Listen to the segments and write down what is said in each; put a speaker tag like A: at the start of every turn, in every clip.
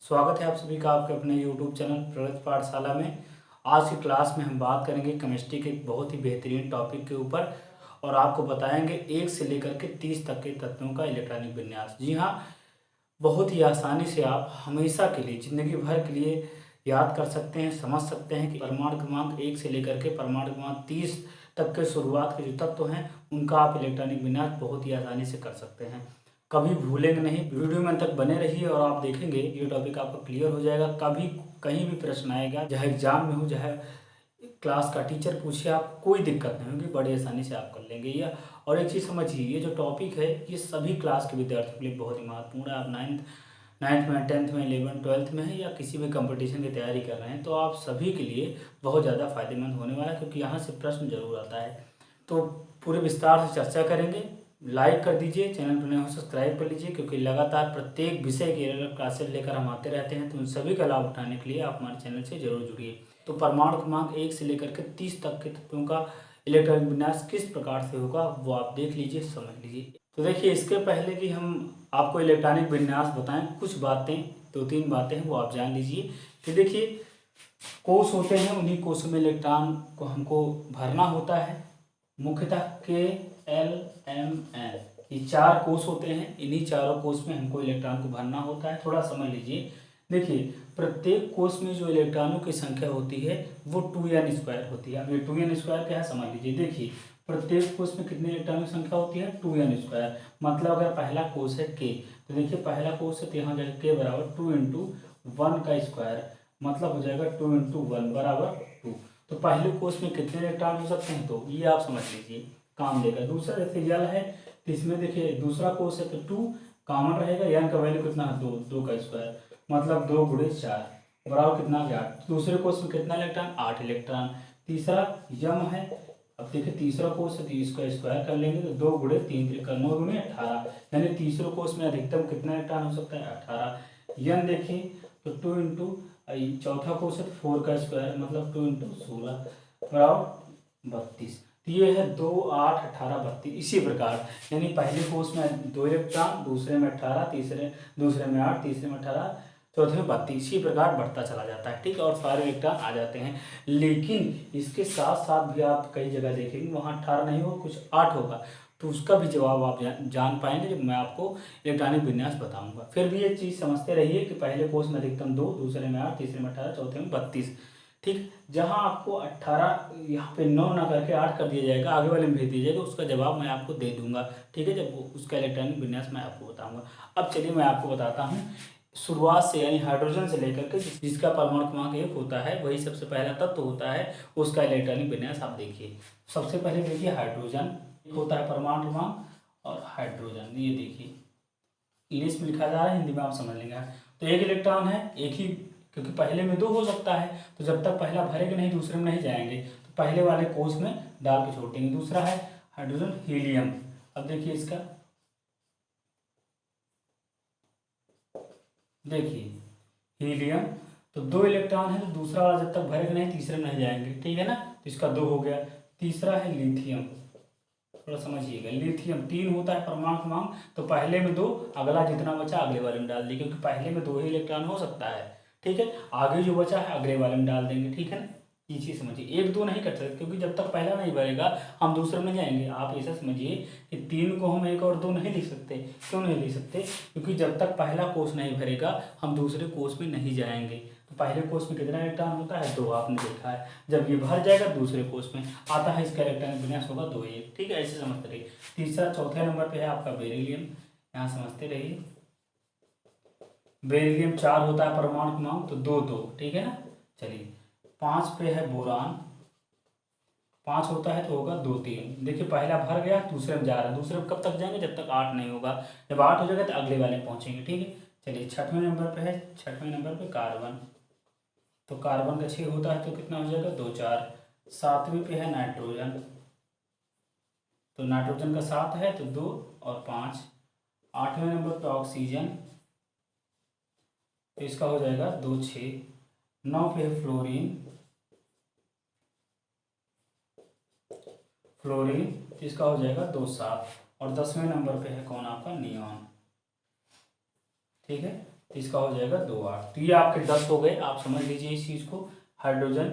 A: स्वागत है आप सभी का आपके अपने YouTube चैनल प्रगति पाठशाला में। आज की क्लास में हम बात करेंगे केमिस्ट्री के एक बहुत ही बेहतरीन टॉपिक के ऊपर और आपको बताएंगे 1 से लेकर के 30 तक के तत्वों का इलेक्ट्रॉनिक विन्यास। जी हाँ, बहुत ही आसानी से आप हमेशा के लिए, ज़िंदगी भर के लिए याद कर सकते हैं, समझ सकते हैं कि परमाणु क्रमांक 1 से लेकर के परमाणु क्रमांक 30 तक के शुरुआत के जो तत्व हैं उनका आप इलेक्ट्रॉनिक विन्यास बहुत ही आसानी से कर सकते हैं। कभी भूलेंगे नहीं, वीडियो में तक बने रहिए और आप देखेंगे ये टॉपिक आपका क्लियर हो जाएगा। कभी कहीं भी प्रश्न आएगा, चाहे एग्जाम में हो, चाहे क्लास का टीचर पूछे, आप कोई दिक्कत नहीं होगी, बड़ी आसानी से आप कर लेंगे। या और एक चीज़ समझिए, ये जो टॉपिक है ये सभी क्लास के विद्यार्थियों के लिए बहुत ही महत्वपूर्ण है। आप नाइन्थ में, 10th में, 11th 12th में है या किसी भी कंपटीशन की तैयारी कर रहे हैं तो आप सभी के लिए बहुत ज़्यादा फायदेमंद होने वाला है, क्योंकि यहाँ से प्रश्न जरूर आता है। तो पूरे विस्तार से चर्चा करेंगे। लाइक कर दीजिए, चैनल पर नए हो सब्सक्राइब कर लीजिए, क्योंकि लगातार प्रत्येक विषय की अलग क्लासेस लेकर हम आते रहते हैं, तो उन सभी का लाभ उठाने के लिए आप हमारे चैनल से जरूर जुड़िए। तो परमाणु क्रमांक 1 से लेकर के 30 तक के तत्वों का इलेक्ट्रॉनिक विन्यास किस प्रकार से होगा वो आप देख लीजिए, समझ लीजिए। तो देखिए, इसके पहले कि हम आपको इलेक्ट्रॉनिक विन्यास बताएं, कुछ बातें, 2-3 बातें हैं वो आप जान लीजिए। कि देखिए, कोष होते हैं, उन्हीं कोषों में इलेक्ट्रॉन को हमको भरना होता है। मुख्यतः K, L, M, N, ये 4 कोष होते हैं। इन्हीं चारों कोष में हमको इलेक्ट्रॉन को भरना होता है। थोड़ा समझ लीजिए। देखिए, प्रत्येक कोष में जो इलेक्ट्रॉनों की संख्या होती है वो 2n² होती है। अब ये 2n² क्या है समझ लीजिए। देखिए, प्रत्येक कोष में कितने इलेक्ट्रॉनों की संख्या होती है? 2n²। मतलब अगर पहला कोष है K, तो देखिए पहला कोष है तो यहाँ जाएगा K बराबर 2 × 1 का स्क्वायर, मतलब हो जाएगा 2 × 1 बराबर 2। तो पहले कोष में कितने इलेक्ट्रॉन हो सकते हैं, तो ये आप समझ लीजिए, काम देगा। दूसरा जैसे जल है तो इसमें देखिए दूसरा कोष है तो 2 कॉमन रहेगा, यानी का वैल्यू कितना है 2, 2 का स्क्वायर, मतलब 2 × 4 बराबर कितना हो गया 8। दूसरे कोष में कितना इलेक्ट्रॉन? 8 इलेक्ट्रॉन। तीसरा यम है, अब देखिए तीसरा कोष है तो इसका स्क्वायर कर लेंगे तो 2 × 3 9 × 18, यानी तीसरे कोष में अधिकतम कितना इलेक्ट्रॉन हो सकता है? 18। यन देखिए तो 2 इंटू, चौथा कोष है 4 का स्क्वायर, मतलब 2 × 16 बराबर 32। तो ये है 2, 8, 18, 32। इसी प्रकार यानी पहले कोष में 2 इलेक्ट्रॉन, दूसरे में 18, दूसरे में 8, तीसरे में 18, चौथे में 32। इसी प्रकार बढ़ता चला जाता है, ठीक है, और सारे इलेक्ट्रॉन आ जाते हैं। लेकिन इसके साथ साथ भी आप कई जगह देखेंगे वहाँ 18 नहीं होगा, कुछ 8 होगा, तो उसका भी जवाब आप जान पाएंगे जब मैं आपको इलेक्ट्रॉनिक विन्यास बताऊंगा। फिर भी एक चीज़ समझते रहिए कि पहले कोष में अधिकतम 2, दूसरे में 8, तीसरे में 18, चौथे में 32। ठीक, जहां आपको 18 यहाँ पे 9 ना करके 8 कर दिया जाएगा, आगे वाले में भेज दिया जाएगा, उसका जवाब मैं आपको दे दूंगा, ठीक है, जब उसका इलेक्ट्रॉनिक विन्यास मैं आपको बताऊंगा। अब चलिए मैं आपको बताता हूँ शुरुआत से, यानी हाइड्रोजन से लेकर के जिसका परमाणु क्रमांक 1 होता है, वही सबसे पहला तत्व होता है, उसका इलेक्ट्रॉनिक विन्यास आप देखिए। सबसे पहले देखिए हाइड्रोजन होता है परमाणु क्रमांक, और हाइड्रोजन ये देखिए इंग्लिश में लिखा जा रहा है, हिंदी में आप समझ लेंगे। तो एक इलेक्ट्रॉन है, एक ही, क्योंकि पहले में 2 हो सकता है, तो जब तक पहला भरेगा नहीं दूसरे में नहीं जाएंगे, तो पहले वाले कोष में डाल के छोड़ देंगे। दूसरा है हाइड्रोजन हीलियम। अब देखिए इसका, देखिए हीलियम, तो 2 इलेक्ट्रॉन है, तो दूसरा वाला जब तक भरेगा नहीं तीसरे में नहीं जाएंगे, ठीक है ना, तो इसका 2 हो गया। तीसरा है लिथियम, थोड़ा समझिएगा, लिथियम 3 होता है परमाणु क्रमांक, तो पहले में 2, अगला जितना बचा अगले वाले में डाल देंगे, क्योंकि पहले में 2 ही इलेक्ट्रॉन हो सकता है, ठीक है, आगे जो बचा है अगले वाले में डाल देंगे, ठीक है ना। ये चीज़ समझिए, 1, 2 नहीं कर सकते, क्योंकि जब तक पहला नहीं भरेगा हम दूसरे में जाएंगे। आप ऐसा समझिए कि 3 को हम 1 और 2 नहीं लिख सकते। क्यों नहीं लिख सकते? क्योंकि जब तक पहला कोष नहीं भरेगा हम दूसरे कोष में नहीं जाएंगे। तो पहले कोष में कितना इलेक्ट्रॉन होता है? 2, आपने देखा है। जब ये भर जाएगा दूसरे कोष में आता है, इसका इलेक्ट्रॉनिक विन्यास होगा 2, 1, ठीक है, ऐसे समझते रहिए। तीसरा, चौथे नंबर पे है आपका बेरिलियम, यहाँ समझते रहिए। बेरिलियम 4 होता है परमाणु क्रमांक, तो 2, 2, ठीक है ना। चलिए 5 पे है बोरान, 5 होता है तो होगा 2, 3। देखिए पहला भर गया, दूसरे में जा रहा है, दूसरे में कब तक जाएंगे? जब तक 8 नहीं होगा। जब 8 हो जाएगा तो अगले वाले में पहुंचेंगे, ठीक है। चलिए 6वें नंबर पे है, 6वें नंबर पे कार्बन, तो कार्बन का 6 होता है तो कितना हो जाएगा? 2, 4। 7वें पे है नाइट्रोजन, तो नाइट्रोजन का 7 है तो 2 और 5। 8वें नंबर पे ऑक्सीजन, तो इसका हो जाएगा 2, 6। 9 पे है फ्लोरीन, तो इसका हो जाएगा 2, 7। और 10वें नंबर पे है कौन? आपका नियॉन, ठीक है। तो इसका हो जाएगा 2 8। तो ये आपके 10 हो गए। आप समझ लीजिए इस चीज़ को। हाइड्रोजन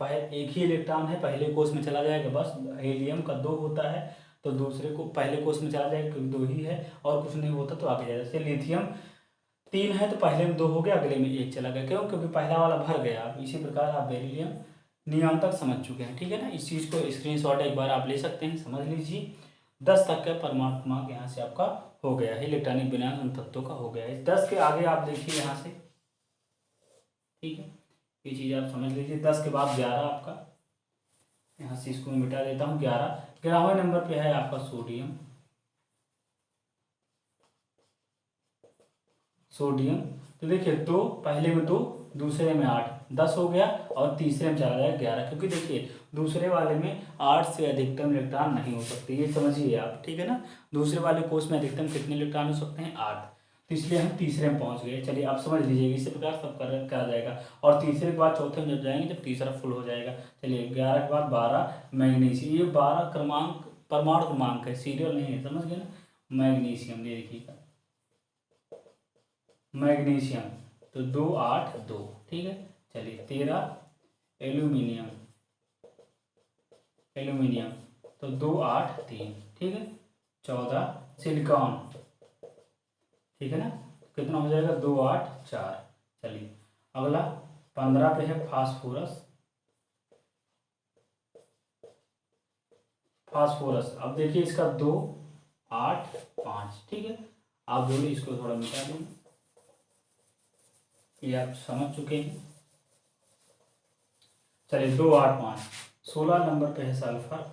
A: पहले एक ही इलेक्ट्रॉन है, पहले कोष में चला जाएगा बस। हीलियम का 2 होता है तो दूसरे को पहले कोष में चला जाएगा क्योंकि 2 ही है और कुछ नहीं होता तो आगे जाएगा। जैसे लिथियम 3 है तो पहले में 2 हो गया, अगले में 1 चला गया। क्यों? क्योंकि पहला वाला भर गया। इसी प्रकार आप बेरिलियम नियम तक समझ चुके हैं, ठीक है ना। इस चीज़ को स्क्रीनशॉट एक बार आप ले सकते हैं, समझ लीजिए। 10 तक का परमाणु क्रमांक यहाँ से आपका हो गया है, इलेक्ट्रॉनिक विन्यास उन तत्वों का हो गया है। 10 के आगे आप देखिए यहाँ से, ठीक है, ये चीज़ आप समझ लीजिए। 10 के बाद 11 आपका, यहाँ से इसको मैं मिटा देता हूँ। 11वें नंबर पे है आपका सोडियम। सोडियम तो देखिए 2, पहले में 2, दूसरे में 8, 10 हो गया और तीसरे में चला जाएगा 11। क्योंकि देखिए दूसरे वाले में 8 से अधिकतम इलेक्ट्रॉन नहीं हो सकते, ये समझिए आप, ठीक है ना। दूसरे वाले कोष में अधिकतम कितने इलेक्ट्रॉन हो सकते हैं? 8। तो इसलिए हम तीसरे में पहुंच गए। चलिए आप समझ लीजिएगा, इसी प्रकार सब करा जाएगा। और तीसरे के बाद चौथे में जब जाएंगे जब तीसरा फुल हो जाएगा। चलिए 11 के बाद 12 मैग्नीशियम। ये 12 क्रमांक परमाणु क्रमांक है, सीरियल नहीं है, समझ गए ना। मैग्नीशियम ये देखिएगा, मैग्नीशियम तो 2 8 2, ठीक है। चलिए 13 एल्यूमिनियम, एल्यूमिनियम तो 2 8 3, ठीक है। 14 सिलिकॉन, ठीक है ना। कितना हो जाएगा? 2 8 4। चलिए अगला 15 पे है फास्फोरस। फास्फोरस अब देखिए इसका 2 8 5, ठीक है। आप बोलिए इसको थोड़ा मिटा देंगे, ये आप समझ चुके हैं। चलिए 2 8 5। 16 नंबर पे है सल्फर।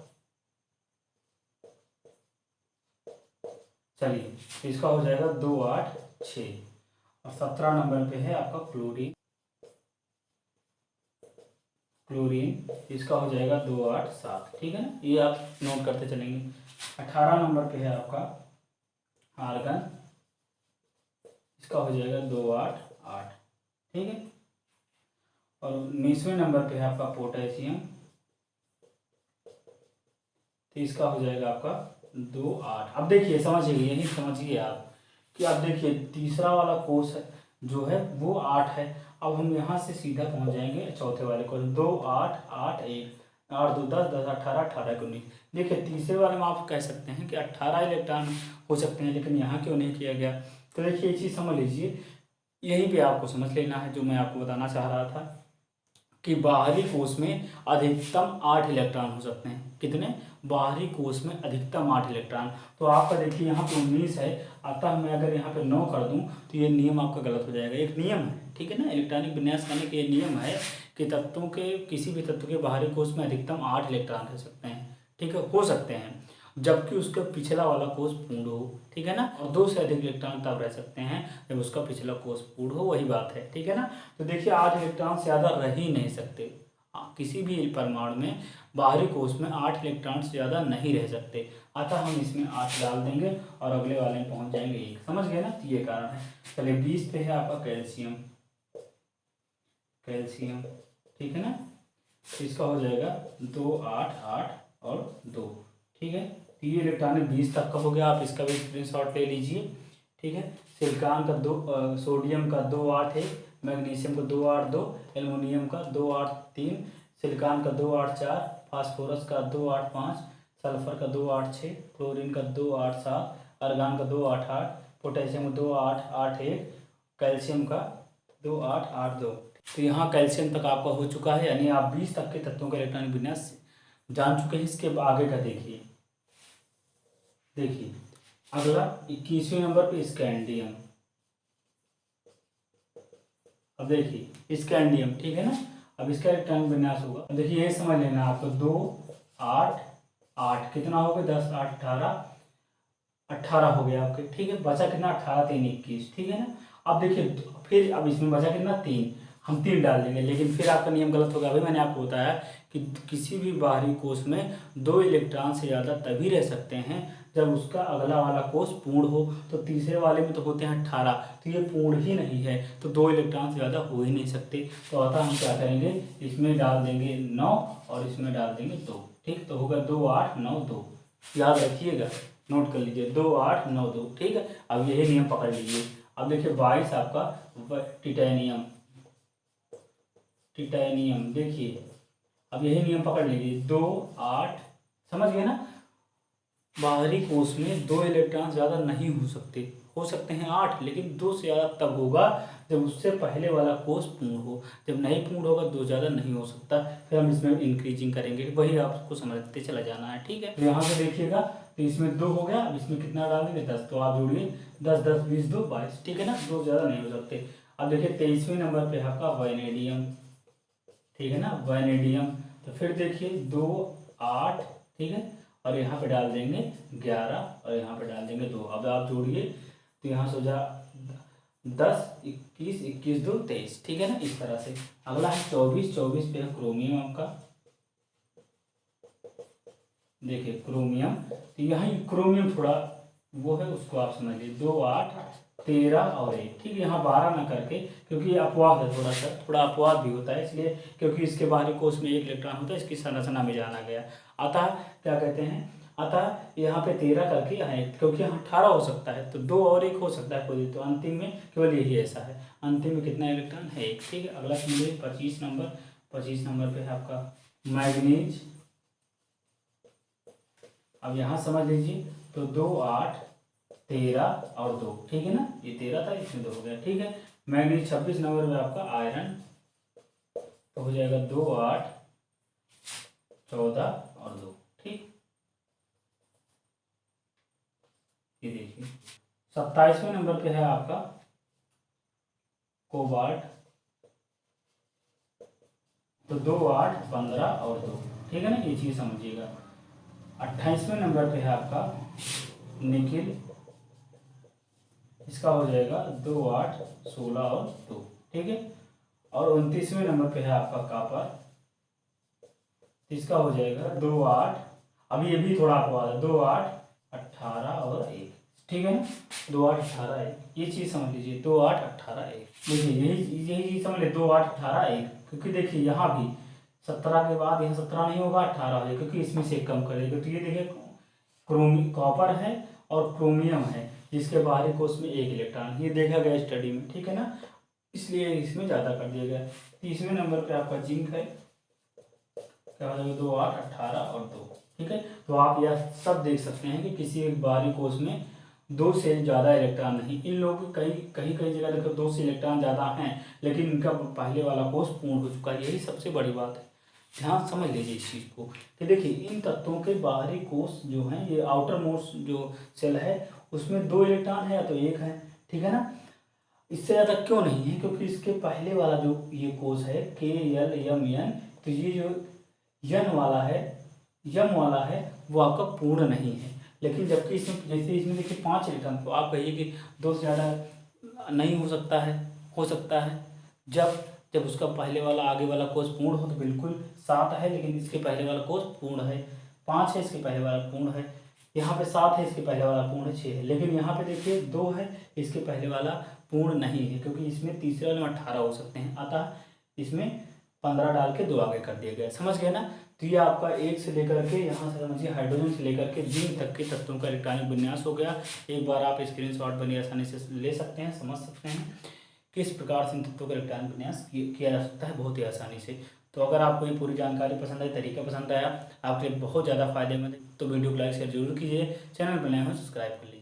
A: चलिए इसका हो जाएगा 2 8 6। और 17 नंबर पे है आपका क्लोरीन। क्लोरीन इसका हो जाएगा 2 8 7, ठीक है ना। ये आप नोट करते चलेंगे। 18 नंबर पे है आपका आर्गन। इसका हो जाएगा 2 8 8, ठीक है। और 19वें नंबर पे है आपका पोटेशियम। तो इसका हो जाएगा आपका 2 8। अब देखिए समझिए, यही समझिए आप कि अब देखिए तीसरा वाला कोष है जो है वो 8 है। अब हम यहाँ से सीधा पहुँच जाएंगे चौथे वाले कोष। 2 8 8 1 8 2 10 10 18 18 19। देखिए तीसरे वाले में आप कह सकते हैं कि 18 इलेक्ट्रॉन हो सकते हैं, लेकिन यहाँ क्यों नहीं किया गया? तो देखिए ये चीज़ समझ लीजिए, यहीं पे आपको समझ लेना है जो मैं आपको बताना चाह रहा था कि बाहरी कोष में अधिकतम 8 इलेक्ट्रॉन हो सकते हैं। कितने? बाहरी कोष में अधिकतम 8 इलेक्ट्रॉन। तो आपका देखिए यहाँ पे 19 है, अतः मैं अगर यहाँ पे 9 कर दूं तो ये नियम आपका गलत हो जाएगा। एक नियम है, ठीक है ना, इलेक्ट्रॉनिक विन्यास करने के ये नियम है कि तत्वों के किसी भी तत्व के बाहरी कोष में अधिकतम 8 इलेक्ट्रॉन रह सकते हैं, ठीक है, हो सकते हैं, जबकि उसका पिछला वाला कोष पूर्ण हो, ठीक है ना। और 2 से अधिक इलेक्ट्रॉन तब रह सकते हैं जब उसका पिछला कोष पूर्ण हो, वही बात है, ठीक है ना। तो देखिए 8 इलेक्ट्रॉन से ज़्यादा रह ही नहीं सकते। किसी भी परमाणु में बाहरी कोष में 8 इलेक्ट्रॉन से ज़्यादा नहीं रह सकते, अतः हम इसमें 8 डाल देंगे और अगले वाले में पहुंच जाएंगे 1। समझ गए ना, तो ये कारण है। चलिए 20 पे है आपका कैल्शियम। कैल्शियम, ठीक है ना। इसका हो जाएगा 2 8 8 और 2, ठीक है। तो ये इलेक्ट्रॉनिक 20 तक का हो गया। आप इसका भी स्क्रीनशॉट ले लीजिए, ठीक है। सिलिकॉन का 2, सोडियम का 2 8 1, मैग्नीशियम का 2 8 2, एल्युमिनियम का 2 8 3, सिलिकॉन का 2 8 4, फास्फोरस का 2 8 5, सल्फर का 2 8 6, क्लोरीन का 2 8 7, आर्गन का 2 8 8, पोटेशियम का 2 8 8 1, कैल्शियम का 2 8 8 2। तो यहाँ कैल्शियम तक आपका हो चुका है, यानी आप 20 तक के तत्वों का इलेक्ट्रॉनिक विन्यास जान चुके हैं। इसके आगे का देखिए, देखिए अगला 21वें नंबर पे स्कैंडियम। अब देखिए स्कैंडियम, ठीक है ना। अब इसका इलेक्ट्रॉनिक विन्यास होगा, अब देखिए ये समझ लेना आपको 2 8 8 कितना हो गया? 10 8 18 18 हो गया आपके, ठीक है। बचा कितना? 18 3 21, ठीक है ना। अब देखिए फिर अब इसमें बचा कितना? 3। हम 3 डाल देंगे, लेकिन फिर आपका नियम गलत होगा। अभी मैंने आपको बताया कि किसी भी बाहरी कोष में 2 इलेक्ट्रॉन से ज़्यादा तभी रह सकते हैं जब उसका अगला वाला कोष पूर्ण हो। तो तीसरे वाले में तो होते हैं 18, तो ये पूर्ण ही नहीं है, तो 2 इलेक्ट्रॉन से ज़्यादा हो ही नहीं सकते। तो अतः हम क्या करेंगे, इसमें डाल देंगे 9 और इसमें डाल देंगे 2, ठीक। तो होगा 2 8 9 2, याद रखिएगा, नोट कर लीजिए 2 8 9 2, ठीक है। अब यही नियम पकड़ लीजिए। अब देखिए 22 आपका टिटेनियम, टिटेनियम देखिए, अब यही नियम पकड़ लीजिए, 2 8, समझ गए ना। बाहरी कोष में 2 इलेक्ट्रॉन ज़्यादा नहीं हो सकते हैं 8, लेकिन 2 से ज़्यादा तब होगा जब उससे पहले वाला कोष पूर्ण हो। जब नहीं पूर्ण होगा 2 ज़्यादा नहीं हो सकता। फिर हम इसमें इंक्रीजिंग करेंगे, वही आपको समझते चला जाना है, ठीक है। तो यहाँ से देखिएगा, तो इसमें 2 हो गया, अब इसमें कितना डालेंगे 10, तो आप जोड़िए 10 10 20 2 22, ठीक है ना, 2 ज़्यादा नहीं हो सकते। अब देखिए 23वें नंबर पे आपका वैनेडियम, ठीक है ना, वैनेडियम। तो फिर देखिए 2 8, ठीक है, और यहाँ पे डाल देंगे 11 और यहाँ पे डाल देंगे 2। अब आप जोड़िए तो यहाँ से हो जा 10 21 21 2 23, ठीक है ना, इस तरह से। अगला है 24, 24 पे है क्रोमियम आपका, देखिए क्रोमियम। तो यहाँ क्रोमियम थोड़ा वो है, उसको आप समझ लीजिए, 2 8 13 और 1, ठीक है। यहाँ 12 ना करके, क्योंकि ये अपवाद है, थोड़ा अपवाद भी होता है, इसलिए क्योंकि इसके बाहरी कोष में 1 इलेक्ट्रॉन होता है, इसकी संरचना में जाना गया। अतः क्या कहते हैं, अतः यहाँ पे 13 करके यहाँ 1, क्योंकि यहाँ 18 हो सकता है, तो 2 और 1 हो सकता है कोई, तो अंतिम में केवल यही ऐसा है, अंतिम में कितना इलेक्ट्रॉन है 1, ठीक है। अगला समझिए 25 नंबर, 25 नंबर पे है आपका मैग्नीज। अब यहाँ समझ लीजिए, तो 2 8 13 और 2, ठीक है ना, ये 13 था, इसमें 2 हो गया, ठीक है। मैग्नीज 26 नंबर में आपका आयरन, तो हो जाएगा 2 8 14 और 2, ठीक। ये देखिए 27वें नंबर पे है आपका कोबाल्ट, तो 2 8 15 और 2, ठीक है ना, ये चीज़ समझिएगा। 28वें नंबर पे है आपका निकिल, इसका हो जाएगा 2 8 16 और 2, ठीक है। और 29वें नंबर पे है आपका कापर, इसका हो जाएगा 2 8, अभी ये भी थोड़ा अपवाद है, 2 8 18 और 1, ठीक है ना, 2 8 18 1, ये चीज़ समझ लीजिए, 2 8 18 1। देखिए यही चीज़ समझ लीजिए, 2 8 18 1, क्योंकि देखिए यहाँ भी 17 के बाद यहाँ 17 नहीं होगा, 18 हो जाएगा, क्योंकि इसमें से कम करेगा। तो ये देखिए कॉपर है और क्रोमियम है, जिसके बाहरी कोष में 1 इलेक्ट्रॉन, ये देखा गया स्टडी में, ठीक है ना, इसलिए इसमें ज़्यादा कर दिया गया। 30वें नंबर पे आपका जिंक है, क्या हो जाएगा 2 8 18 और 2, ठीक है। तो आप यह सब देख सकते हैं कि किसी एक बाहरी कोष में 2 से ज़्यादा इलेक्ट्रॉन नहीं, इन लोगों के कई जगह देखो 2 से इलेक्ट्रॉन ज़्यादा हैं, लेकिन इनका पहले वाला कोष पूर्ण हो चुका है, यही सबसे बड़ी बात है। ध्यान समझ लीजिए इस चीज़ को कि देखिए इन तत्वों के बाहरी कोष जो हैं, ये आउटर मोस्ट जो सेल है उसमें 2 इलेक्ट्रॉन है या तो 1 है, ठीक है ना, इससे ज़्यादा क्यों नहीं है, क्योंकि इसके पहले वाला जो ये कोष है KLMN, तो ये जो यन वाला है, यम वाला है, वो आपका पूर्ण नहीं है। लेकिन जबकि इसमें जैसे इसमें देखिए 5 इलेक्ट्रॉन, तो आप कहिए कि 2 से ज़्यादा नहीं हो सकता है जब जब उसका पहले वाला आगे वाला कोष पूर्ण हो, तो बिल्कुल 7 है, लेकिन इसके पहले वाला कोष पूर्ण है, 5 है, इसके पहले वाला पूर्ण है, यहाँ पे 7 है, इसके पहले वाला पूर्ण है 6 है, लेकिन यहाँ पे देखिए 2 है, इसके पहले वाला पूर्ण नहीं है, क्योंकि इसमें तीसरे वाले में 18 हो सकते हैं, अतः इसमें 15 डाल के 2 आगे कर दिया गया, समझ गए ना। तो ये आपका 1 से लेकर के यहाँ से समझिए हाइड्रोजन से लेकर के जिंक तक के तत्वों का इलेक्ट्रॉनिक विन्यास हो गया। एक बार आप स्क्रीनशॉट बनी आसानी से ले सकते हैं, समझ सकते हैं किस प्रकार से इन तत्वों का इलेक्ट्रॉनिक विन्यास किया जा सकता है बहुत ही आसानी से। तो अगर आपको ये पूरी जानकारी पसंद आई, तरीका पसंद आया, आपके लिए बहुत ज़्यादा फायदेमंद है, तो वीडियो को लाइक शेयर जरूर कीजिए, चैनल पर नए हो सब्सक्राइब कर लीजिए।